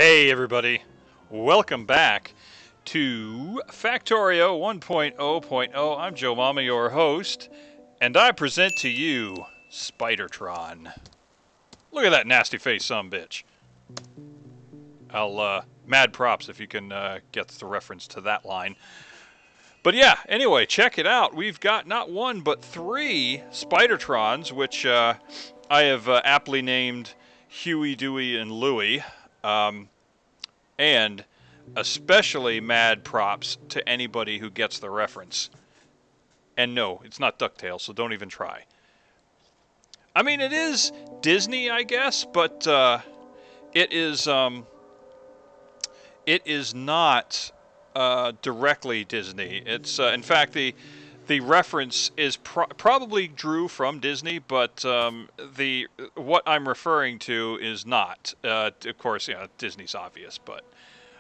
Hey everybody, welcome back to Factorio 1.0.0. I'm Joe Mama, your host, and I present to you SPIDERTRON. Look at that nasty face, sumbitch. Mad props if you can get the reference to that line. But yeah, anyway, check it out. We've got not one, but three SPIDERTRONs, which I have aptly named Huey, Dewey, and Louie. And especially mad props to anybody who gets the reference. And no, it's not DuckTales, so don't even try. I mean, it is Disney, I guess, but it is not directly Disney. It's in fact the reference is probably drew from Disney, but what I'm referring to is not. Of course, Disney's obvious, but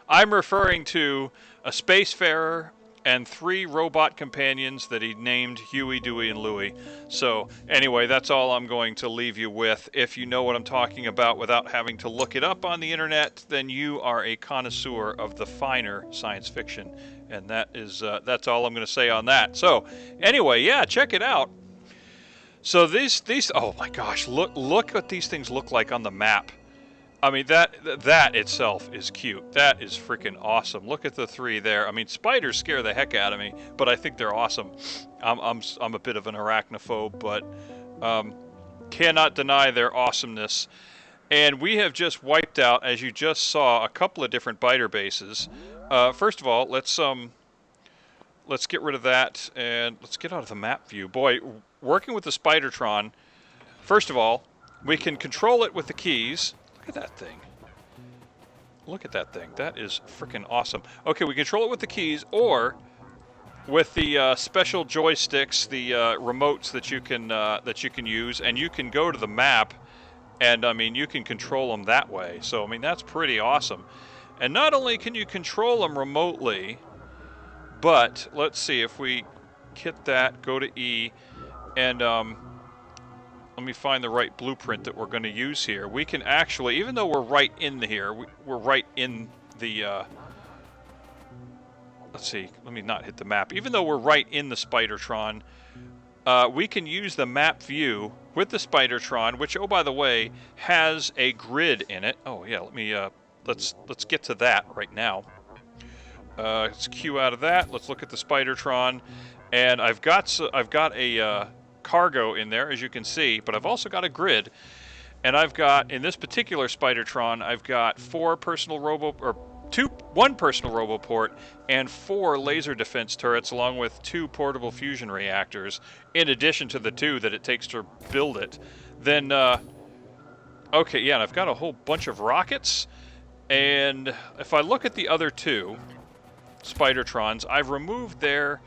I'm referring to a spacefarer and three robot companions that he named Huey, Dewey, and Louie. So anyway, that's all I'm going to leave you with. If you know what I'm talking about without having to look it up on the internet, then you are a connoisseur of the finer science fiction. And that's all I'm going to say on that. So anyway, yeah, check it out. So these oh my gosh, look what these things look like on the map. I mean, that itself is cute. That is freaking awesome. Look at the three there. I mean, spiders scare the heck out of me, but I think they're awesome. I'm a bit of an arachnophobe, but cannot deny their awesomeness. And we have just wiped out, as you just saw, a couple of different biter bases. First of all, let's get rid of that and let's get out of the map view. Boy, working with the SPIDERTRON, first of all, we can control it with the keys. Look at that thing. Look at that thing. That is freaking awesome. Okay, we control it with the keys or with the special joysticks, the remotes that you can use, and you can go to the map, and I mean you can control them that way. So I mean that's pretty awesome. And not only can you control them remotely, but let's see if we hit that, go to E, and let me find the right blueprint that we're going to use here. We can actually, even though we're right in here, we're right in the, let's see, let me not hit the map. Even though we're right in the SPIDERTRON, we can use the map view with the SPIDERTRON, which, oh, by the way, has a grid in it. Oh, yeah, let's get to that right now. Let's queue out of that. Let's look at the SPIDERTRON. And I've got a cargo in there, as you can see, but I've also got a grid, and I've got, in this particular SPIDERTRON, I've got one personal roboport and 4 laser defense turrets, along with 2 portable fusion reactors, in addition to the 2 that it takes to build it. Then, okay, yeah, and I've got a whole bunch of rockets, and if I look at the other 2 SPIDERTRONs, I've removed their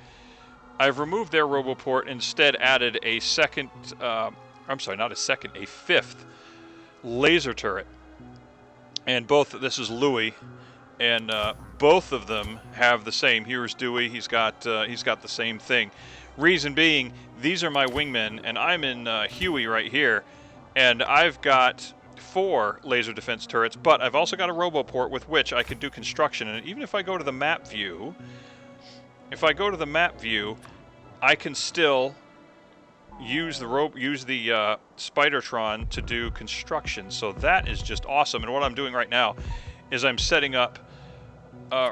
roboport, instead added a second, I'm sorry, not a second, a 5th laser turret. And this is Louie, and both of them have the same. Here's Dewey, he's got the same thing. Reason being, these are my wingmen, and I'm in Huey right here, and I've got 4 laser defense turrets, but I've also got a roboport with which I can do construction. And even if I go to the map view, I can still use the SPIDERTRON to do construction. So that is just awesome. And what I'm doing right now is I'm setting up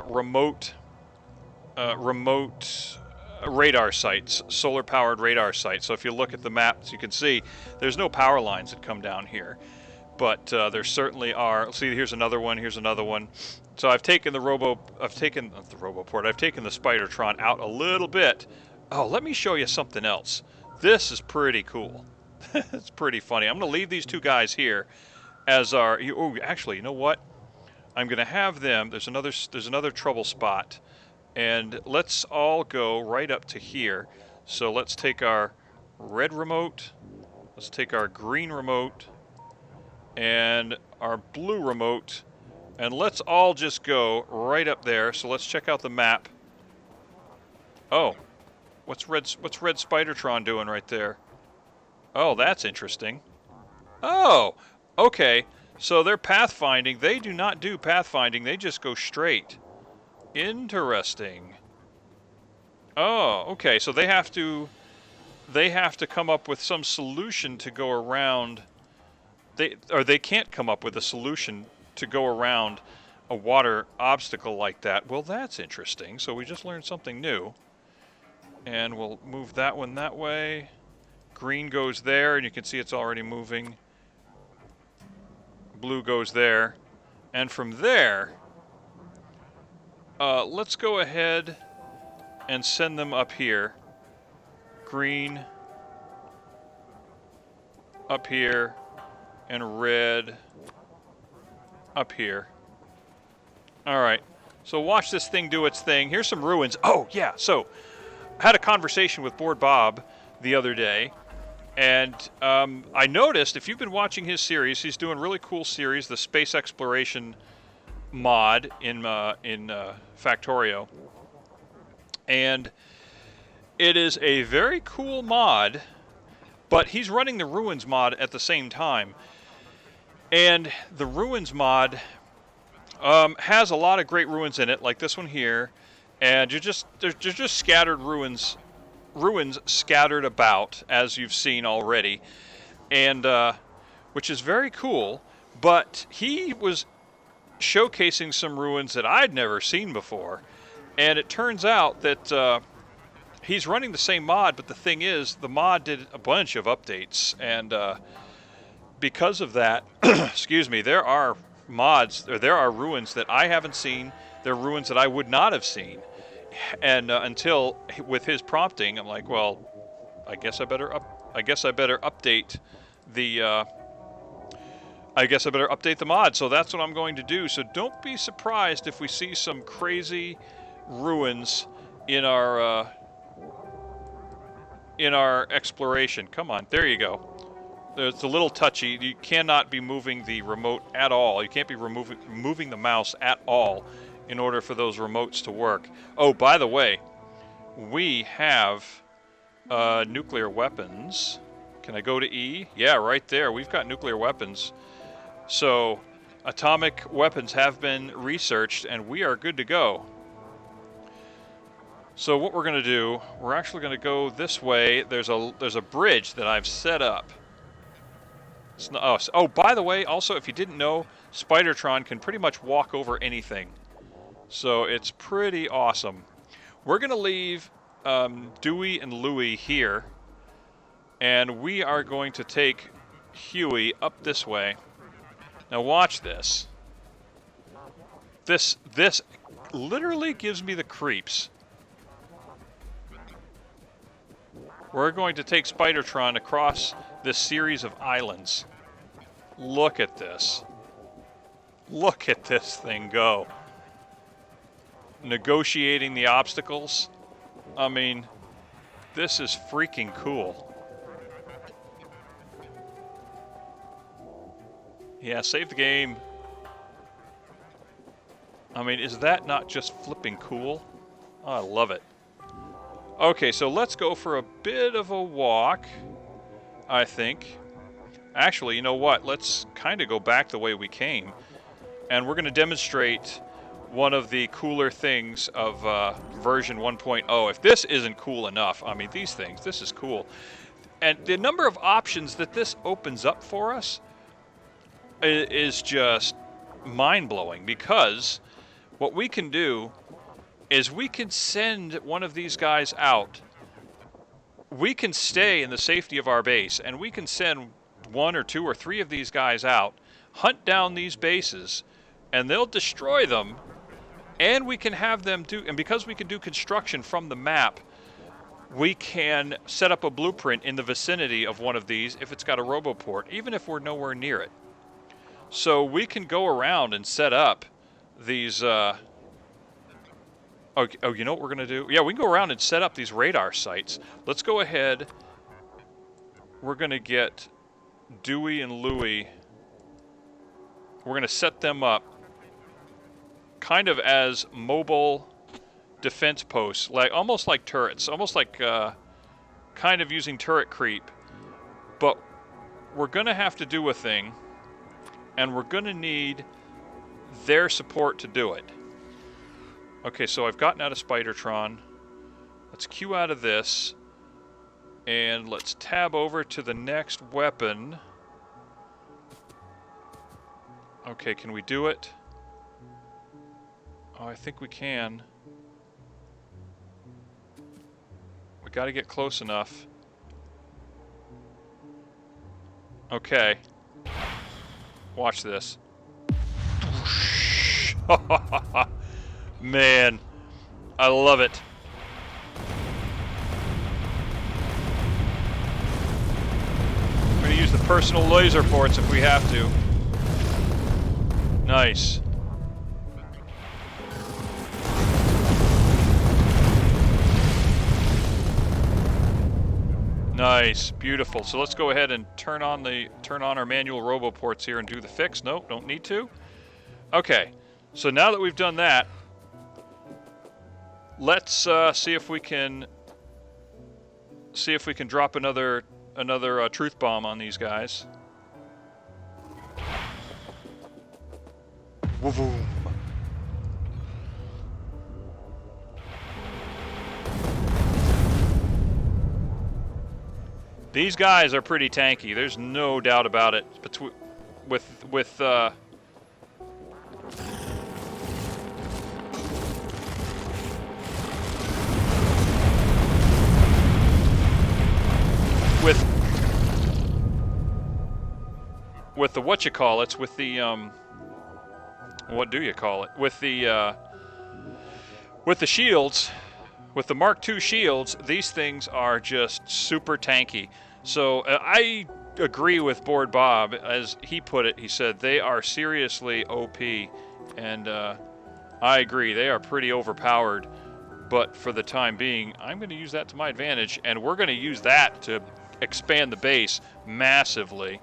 remote radar sites, solar-powered radar sites. So if you look at the map, as you can see, there's no power lines that come down here, but there certainly are. See, here's another one. Here's another one. So I've taken the SPIDERTRON out a little bit. Oh, let me show you something else. This is pretty cool. It's pretty funny. I'm going to leave these 2 guys here as our. Oh, actually, you know what? I'm going to have them. There's another trouble spot, and let's all go right up to here. So let's take our red remote. Let's take our green remote and our blue remote, and let's all just go right up there. So let's check out the map. Oh, what's red SPIDERTRON doing right there? Oh, that's interesting. Oh, okay. So they're pathfinding. They do not do pathfinding. They just go straight. Interesting. Oh, okay. So they have to come up with some solution to go around. They can't come up with a solution to go around a water obstacle like that. Well, that's interesting. So we just learned something new. And we'll move that one that way. Green goes there, and you can see it's already moving. Blue goes there. And from there, let's go ahead and send them up here. Green up here, and red up here. All right, so watch this thing do its thing. Here's some ruins. Oh, yeah, so I had a conversation with Board Bob the other day, and I noticed, if you've been watching his series, he's doing a really cool series, the space exploration mod in Factorio. And it is a very cool mod, but he's running the Ruins mod at the same time. And the Ruins mod has a lot of great ruins in it, like this one here. And there's just scattered ruins scattered about, as you've seen already, and which is very cool. But he was showcasing some ruins that I'd never seen before, and it turns out that he's running the same mod, but the thing is, the mod did a bunch of updates, and because of that, excuse me, there are ruins that I haven't seen. There are ruins that I would not have seen, and until with his prompting, I'm like, well, I guess I better update the. I guess I better update the mod, so that's what I'm going to do. So don't be surprised if we see some crazy ruins in our exploration. Come on, there you go. It's a little touchy. You cannot be moving the remote at all. You can't be moving the mouse at all in order for those remotes to work. Oh, by the way, we have nuclear weapons. Can I go to E? Yeah, right there. We've got nuclear weapons. So atomic weapons have been researched, and we are good to go. So what we're going to do, we're actually going to go this way. There's a bridge that I've set up. Oh, by the way, also, if you didn't know, SPIDERTRON can pretty much walk over anything. So it's pretty awesome. We're going to leave Dewey and Louie here, and we are going to take Huey up this way. Now watch this. This literally gives me the creeps. We're going to take SPIDERTRON across this series of islands. Look at this. Look at this thing go. Negotiating the obstacles. I mean, this is freaking cool. Yeah, save the game. I mean, is that not just flipping cool? Oh, I love it. Okay, so let's go for a bit of a walk, I think. Actually, you know what? Let's kind of go back the way we came. And we're going to demonstrate one of the cooler things of version 1.0. If this isn't cool enough, I mean, these things, this is cool. And the number of options that this opens up for us is just mind-blowing, because what we can do is we can send one of these guys out. We can stay in the safety of our base, and we can send 1 or 2 or 3 of these guys out, hunt down these bases, and they'll destroy them, and we can have them do, and because we can do construction from the map, we can set up a blueprint in the vicinity of one of these if it's got a roboport, even if we're nowhere near it. So we can go around and set up these, you know what we're going to do? Yeah, we can go around and set up these radar sites. Let's go ahead. We're going to get Dewey and Louie. We're going to set them up kind of as mobile defense posts, like almost like turrets, almost like kind of using turret creep. But we're going to have to do a thing and we're going to need their support to do it. Okay, so I've gotten out of SPIDERTRON. Let's queue out of this, and let's tab over to the next weapon. Okay, can we do it? Oh, I think we can. We got to get close enough. Okay. Watch this. Man, I love it. I'm going to use the personal laser ports if we have to. Nice. Nice, beautiful. So let's go ahead and turn on our manual roboports here and do the fix. Nope, don't need to. Okay, so now that we've done that, let's see if we can drop another truth bomb on these guys. Woo-voom. These guys are pretty tanky. There's no doubt about it. With the whatchamacallits, with the what do you call it? With the shields, with the Mark II shields, these things are just super tanky. So I agree with Board Bob, as he put it. He said they are seriously OP, and I agree, they are pretty overpowered. But for the time being, I'm going to use that to my advantage, and we're going to use that to expand the base massively.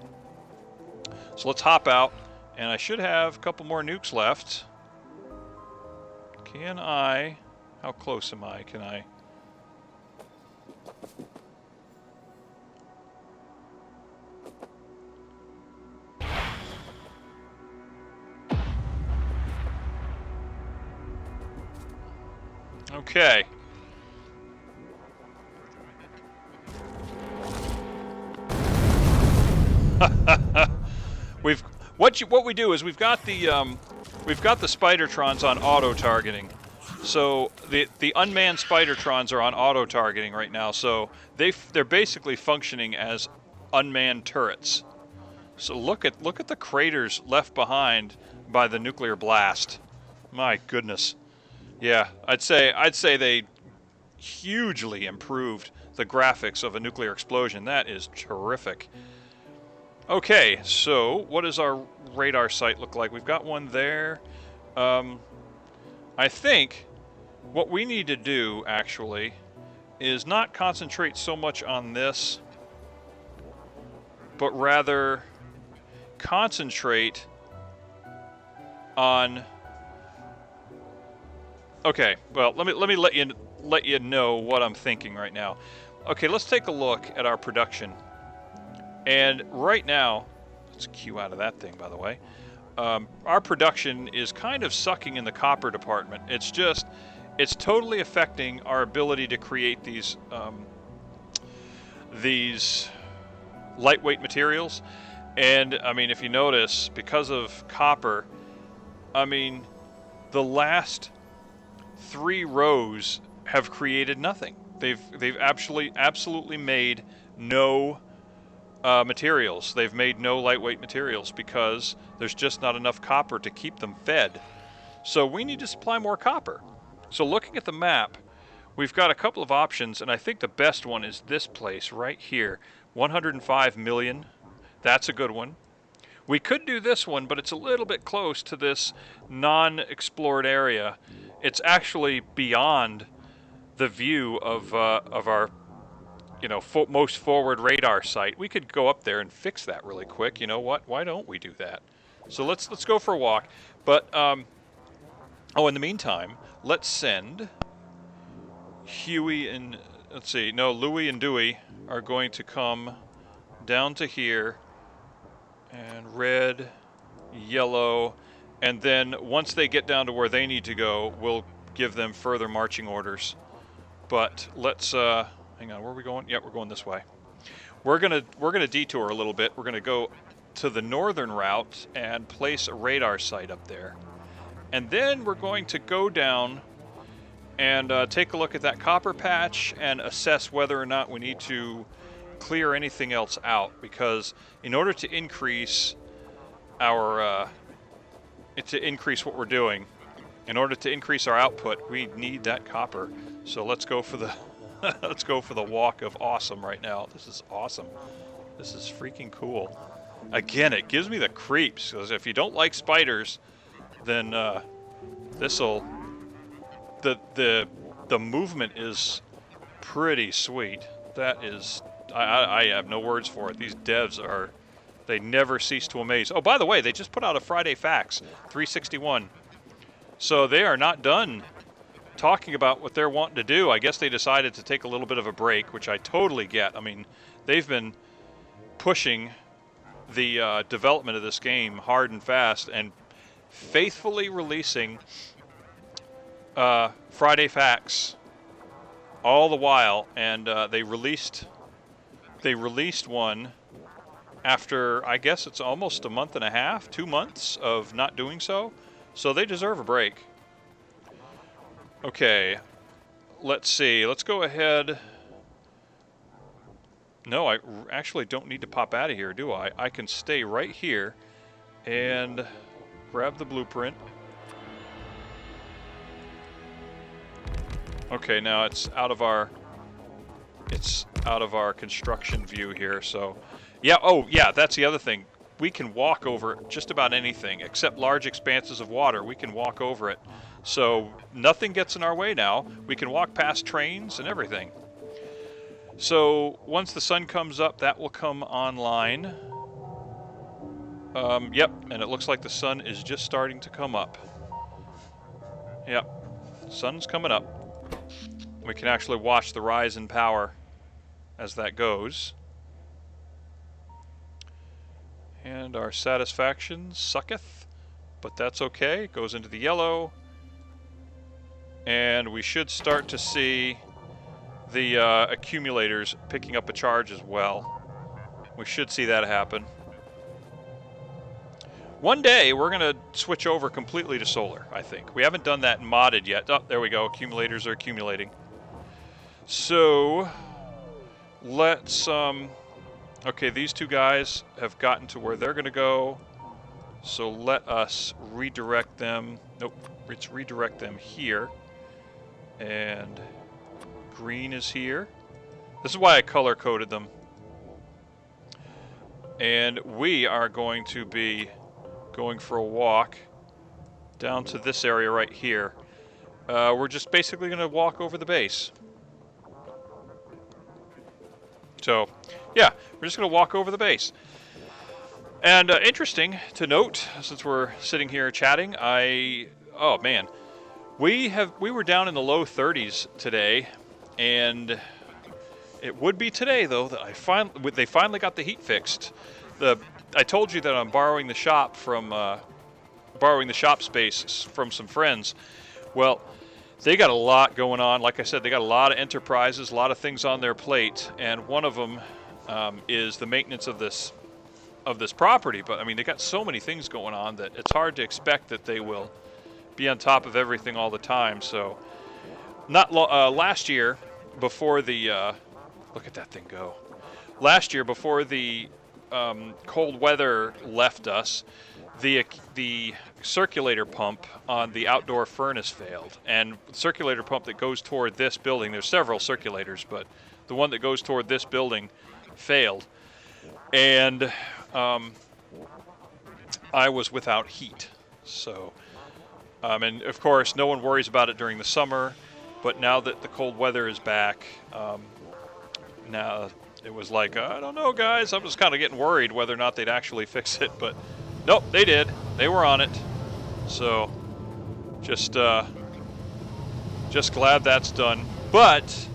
So let's hop out, and I should have a couple more nukes left. Can I? How close am I? Can I? Okay. What we do is we've got the Spidertrons on auto targeting. So the unmanned Spidertrons are on auto targeting right now. So they're basically functioning as unmanned turrets. So look at the craters left behind by the nuclear blast. My goodness. Yeah, I'd say they hugely improved the graphics of a nuclear explosion. That is terrific. Okay, so what does our radar site look like? We've got one there. I think what we need to do, actually, is not concentrate so much on this, but rather concentrate on... Okay, well, let me let you know what I'm thinking right now. Okay, let's take a look at our production. And right now, let's queue out of that thing, by the way. Our production is kind of sucking in the copper department. It's totally affecting our ability to create these lightweight materials. And I mean, if you notice, because of copper, I mean, the last 3 rows have created nothing. They've absolutely made no materials. They've made no lightweight materials because there's just not enough copper to keep them fed. So we need to supply more copper. So looking at the map, we've got a couple of options, and I think the best one is this place right here, 105 million. That's a good one. We could do this one, but it's a little bit close to this non-explored area. It's actually beyond the view of our, most forward radar site. We could go up there and fix that really quick. You know what? Why don't we do that? So let's go for a walk. But in the meantime, let's send Huey and Louie and Dewey are going to come down to here, and Red, yellow, and then once they get down to where they need to go, we'll give them further marching orders. But let's hang on. Where are we going? Yeah, we're going this way. We're gonna detour a little bit. We're gonna go to the northern route and place a radar site up there, and then we're going to go down and take a look at that copper patch and assess whether or not we need to clear anything else out, because in order to increase our what we're doing, in order to increase our output, we need that copper. So let's go for the let's go for the walk of awesome right now. This is awesome. This is freaking cool. Again, it gives me the creeps, because if you don't like spiders, then this'll the movement is pretty sweet. That is, I have no words for it. These devs they never cease to amaze. Oh, by the way, they just put out a Friday Fax 361. So they are not done talking about what they're wanting to do. I guess they decided to take a little bit of a break, which I totally get. I mean, they've been pushing the development of this game hard and fast and faithfully releasing Friday Facts all the while, and they released one after, I guess it's almost a month and a half, 2 months of not doing so. So they deserve a break. Okay, let's see. Let's go ahead. No, I actually don't need to pop out of here, do I? I can stay right here and grab the blueprint. Okay, now it's out of our construction view here. So, yeah. Oh, yeah. That's the other thing. We can walk over just about anything except large expanses of water. We can walk over it, so nothing gets in our way now. We can walk past trains and everything. So once the sun comes up, that will come online. Yep, and it looks like the sun is just starting to come up. Yep, sun's coming up. We can actually watch the rise in power as that goes. And our satisfaction sucketh, but that's okay. It goes into the yellow. And we should start to see the accumulators picking up a charge as well. We should see that happen. One day, we're going to switch over completely to solar, I think. We haven't done that modded yet. Oh, there we go. Accumulators are accumulating. So, let's... Okay, these two guys have gotten to where they're going to go. So let us redirect them. Nope, let's redirect them here. And green is here. This is why I color-coded them. And we are going to be going for a walk down to this area right here. We're just basically going to walk over the base. So, yeah, we're just going to walk over the base. And interesting to note, since we're sitting here chatting, oh man, we were down in the low 30s today, and it would be today though that they finally got the heat fixed. I told you that I'm borrowing the shop space from some friends. Well, they got a lot going on. Like I said, they got a lot of enterprises, a lot of things on their plate, and one of them is the maintenance of this property. But I mean, they got so many things going on that it's hard to expect that they will be on top of everything all the time. So, last year, before the look at that thing go. Last year, before the cold weather left us, the circulator pump on the outdoor furnace failed, and the circulator pump that goes toward this building, there's several circulators, but the one that goes toward this building failed, and I was without heat. So, and of course, no one worries about it during the summer, but now that the cold weather is back, now it was like, I don't know, guys. I was kind of getting worried whether or not they'd actually fix it, but nope, they did. They were on it. So, just glad that's done. But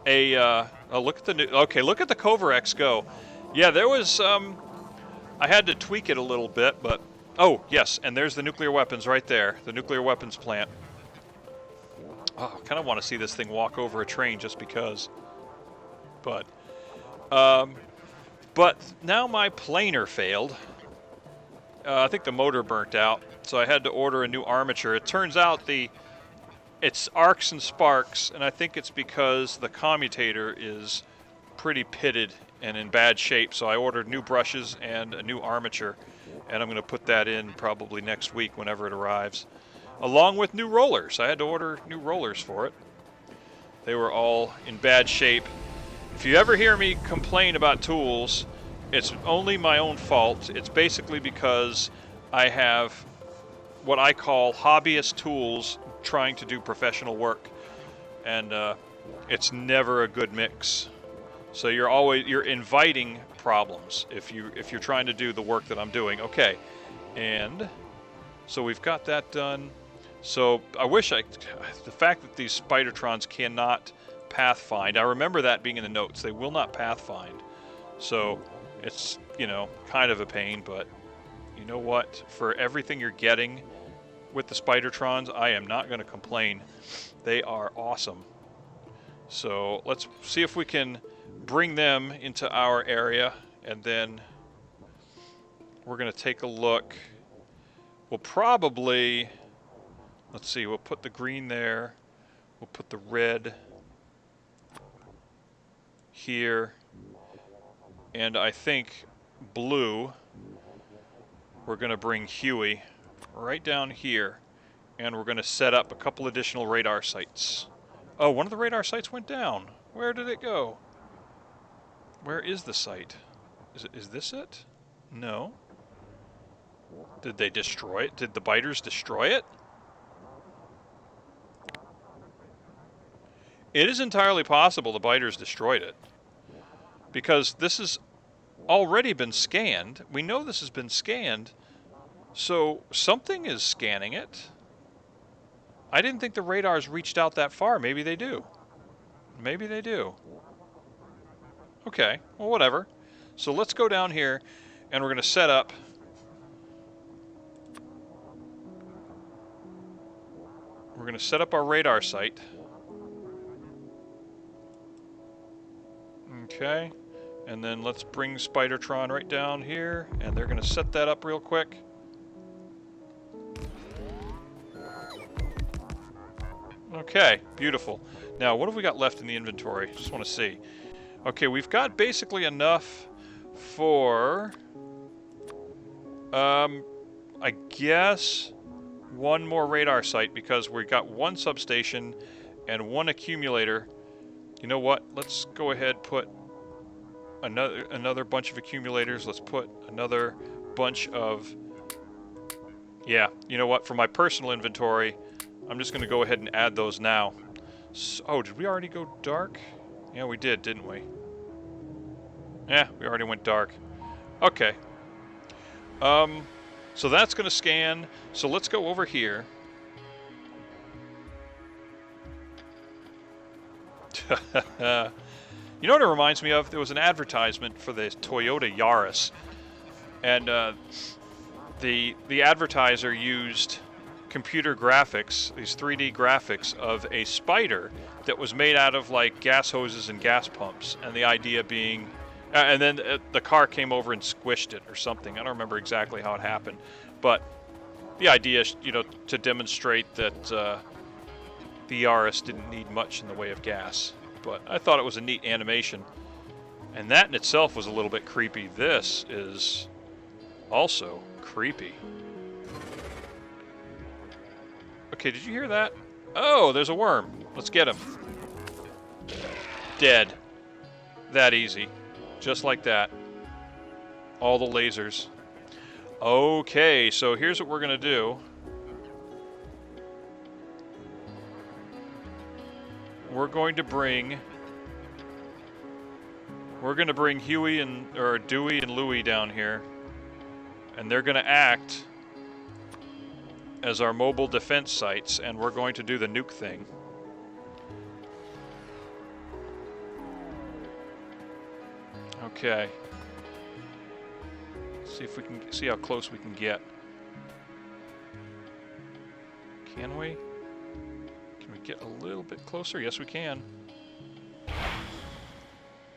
look at the new. Okay, look at the Cover X go. Yeah, there was. I had to tweak it a little bit, but Oh, yes, and there's the nuclear weapons right there. The nuclear weapons plant. Oh, I kind of want to see this thing walk over a train just because. But, um, but now my planer failed. I think the motor burnt out, so I had to order a new armature. It turns out it's arcs and sparks, and I think it's because the commutator is pretty pitted and in bad shape, so I ordered new brushes and a new armature, and I'm going to put that in probably next week whenever it arrives, along with new rollers. I had to order new rollers for it. They were all in bad shape. If you ever hear me complain about tools, it's only my own fault. It's basically because I have what I call hobbyist tools trying to do professional work, and it's never a good mix. So you're inviting problems if you're trying to do the work that I'm doing. Okay, and so we've got that done. So I wish the fact that these SPIDERTRONs cannot pathfind. I remember that being in the notes. They will not pathfind. So it's, kind of a pain, but you know what? For everything you're getting with the SPIDERTRONs, I am not going to complain. They are awesome. So let's see if we can bring them into our area, and then we're going to take a look. We'll probably, let's see, we'll put the green there. We'll put the red here. And I think blue, we're going to bring Huey right down here. And we're going to set up a couple additional radar sites. Oh, one of the radar sites went down. Where did it go? Where is the site? Is this it? No. Did they destroy it? Did the biters destroy it? It is entirely possible the biters destroyed it, because this has already been scanned. We know this has been scanned, so something is scanning it. I didn't think the radars reached out that far. Maybe they do. Maybe they do. Okay, well, whatever. So let's go down here, and we're going to set up. We're going to set up our radar site. Okay, and then let's bring SPIDERTRON right down here, and they're going to set that up real quick. Okay, beautiful. Now, what have we got left in the inventory? Just want to see. Okay, we've got basically enough for, I guess, one more radar site, because we got one substation and one accumulator. You know what? Let's go ahead, put another bunch of accumulators. Let's put another bunch of, yeah, you know what? For my personal inventory, I'm just going to go ahead and add those now. So, oh, did we already go dark? Yeah, we did, didn't we? Yeah, we already went dark. Okay. So that's going to scan. So let's go over here. You know what it reminds me of? There was an advertisement for the Toyota Yaris, and the advertiser used computer graphics, these 3D graphics of a spider that was made out of like gas hoses and gas pumps, and the idea being, and then the car came over and squished it or something. I don't remember exactly how it happened, but the idea is, to demonstrate that the Yaris didn't need much in the way of gas. But I thought it was a neat animation, and that in itself was a little bit creepy. This is also creepy. Okay, did you hear that? Oh, there's a worm. Let's get him. Dead. That easy. Just like that. All the lasers. Okay, so here's what we're going to do. We're going to bring Huey or Dewey and Louie down here, and they're going to act as our mobile defense sites, and we're going to do the nuke thing. Okay. Let's see if we can see how close we can get. Can we? Can we get a little bit closer? Yes, we can.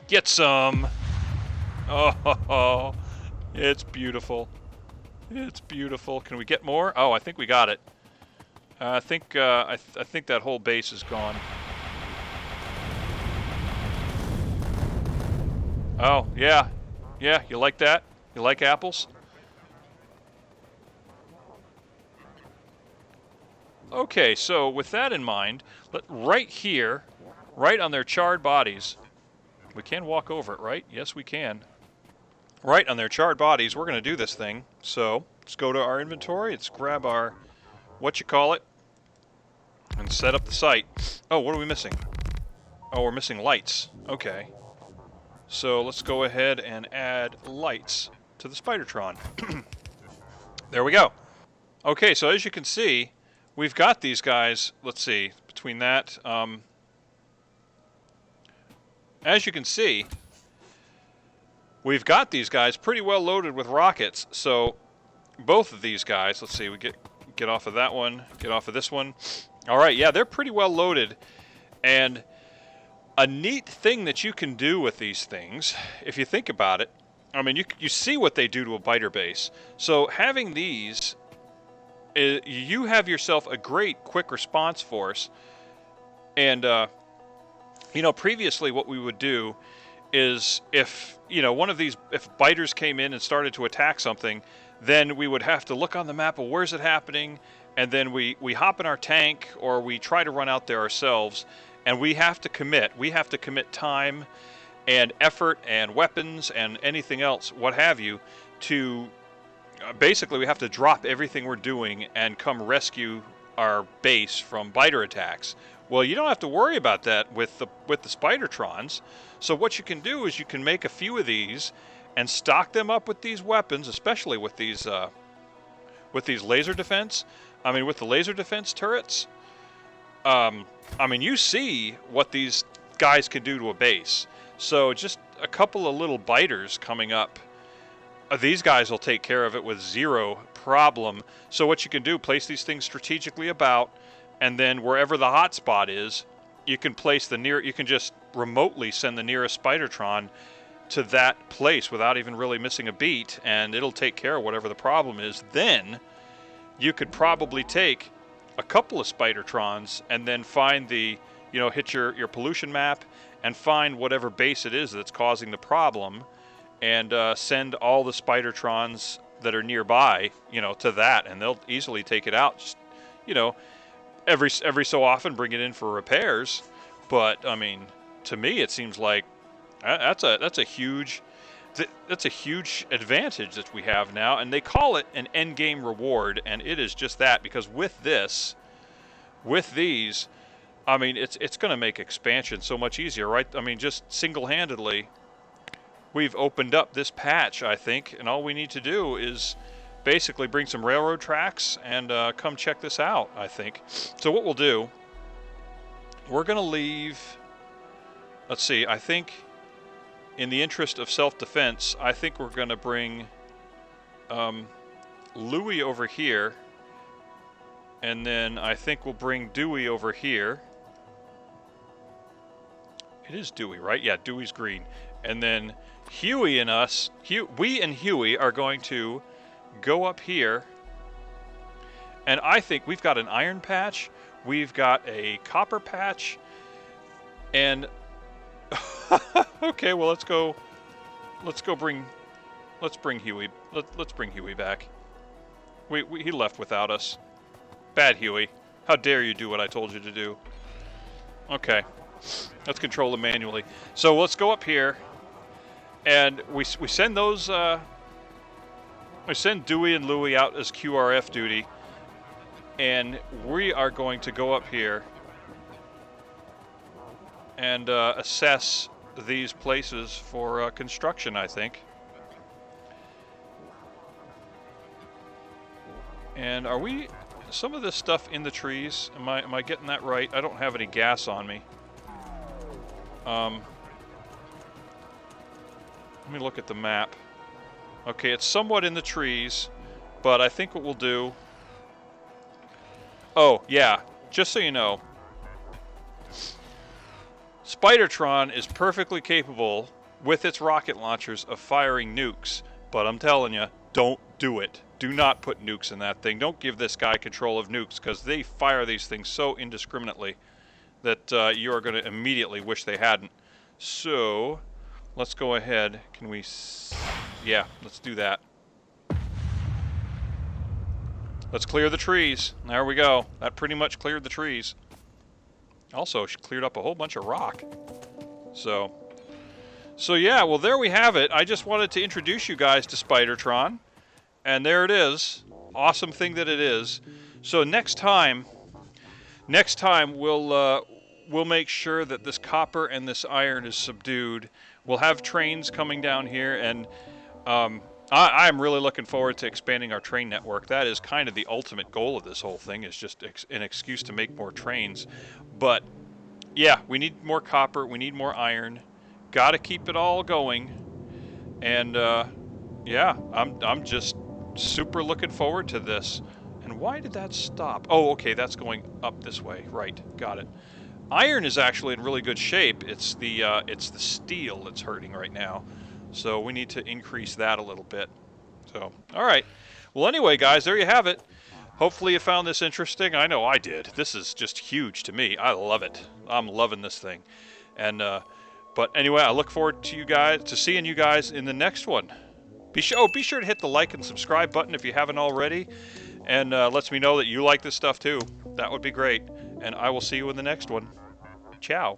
Get some! Oh, it's beautiful. It's beautiful. Can we get more? Oh, I think we got it. I think that whole base is gone. Oh, yeah. Yeah, you like that? You like apples? Okay, so with that in mind, right here, right on their charred bodies, we can walk over it, right? Yes, we can. Right on their charred bodies, we're going to do this thing. So let's go to our inventory. Let's grab our, and set up the site. Oh, what are we missing? Oh, we're missing lights. Okay. So let's go ahead and add lights to the SPIDERTRON. There we go. Okay, so as you can see, we've got these guys. Let's see, between that, as you can see, we've got these guys pretty well loaded with rockets. So both of these guys, let's see, we get off of that one, get off of this one. All right, yeah, they're pretty well loaded. And a neat thing that you can do with these things, if you think about it, I mean, you see what they do to a biter base. So having these, you have yourself a great quick response force. And, you know, previously what we would do is if, you know, if biters came in and started to attack something, then we would have to look on the map of where's it happening, and then we hop in our tank or we try to run out there ourselves, and we have to commit time and effort and weapons and anything else, what have you, to basically we have to drop everything we're doing and come rescue our base from biter attacks. Well, you don't have to worry about that with the SPIDERTRONs. So what you can do is you can make a few of these and stock them up with these weapons, especially with these laser defense. I mean, with the laser defense turrets. I mean, you see what these guys can do to a base. So just a couple of little biters coming up, these guys will take care of it with zero problem. So what you can do, place these things strategically about, and then wherever the hot spot is, you can place you can just remotely send the nearest SPIDERTRON to that place without even really missing a beat, and it'll take care of whatever the problem is. Then you could probably take a couple of SPIDERTRONs and then find hit your pollution map and find whatever base it is that's causing the problem, and send all the SPIDERTRONs that are nearby, to that, and they'll easily take it out. Just, every so often bring it in for repairs. But I mean, to me, it seems like that's a huge advantage that we have now, and they call it an end game reward, and it is just that, because with these, I mean, it's going to make expansion so much easier, right? I mean, just single-handedly, we've opened up this patch, I think, and all we need to do is basically bring some railroad tracks and come check this out, I think. So what we'll do, we're going to leave, let's see, I think in the interest of self-defense, I think we're going to bring Louie over here, and then I think we'll bring Dewey over here. It is Dewey, right? Yeah, Dewey's green. And then Huey and we and Huey are going to go up here, and I think we've got an iron patch, we've got a copper patch, and okay, well let's bring Huey back. He left without us. Bad Huey. How dare you do what I told you to do? Okay, let's control him manually. So let's go up here, and we send those. We send Dewey and Louie out as QRF duty, and we are going to go up here and assess these places for construction, I think. And are we some of this stuff in the trees? Am I getting that right? I don't have any gas on me. Let me look at the map. Okay, it's somewhat in the trees, but I think what we'll do, Oh, yeah. Just so you know, SPIDERTRON is perfectly capable with its rocket launchers of firing nukes. But I'm telling you, don't do it. Do not put nukes in that thing. Don't give this guy control of nukes, because they fire these things so indiscriminately that you are going to immediately wish they hadn't. So, let's go ahead. Can we... Yeah, let's do that. Let's clear the trees. There we go. That pretty much cleared the trees. Also, she cleared up a whole bunch of rock. So yeah, well, there we have it. I just wanted to introduce you guys to SPIDERTRON. And there it is. Awesome thing that it is. So next time we'll make sure that this copper and this iron is subdued. We'll have trains coming down here, and I'm really looking forward to expanding our train network. That is kind of the ultimate goal of this whole thing, is just an excuse to make more trains. But yeah, we need more copper, we need more iron. Got to keep it all going. And yeah, I'm just super looking forward to this. And why did that stop? Oh, okay, that's going up this way. Right, got it. Iron is actually in really good shape. It's the steel that's hurting right now. So we need to increase that a little bit. So, all right. Well, anyway, guys, there you have it. Hopefully you found this interesting. I know I did. This is just huge to me. I love it. I'm loving this thing. And but anyway, I look forward to seeing you guys in the next one. Be sure to hit the like and subscribe button if you haven't already, and lets me know that you like this stuff too. That would be great. And I will see you in the next one. Ciao.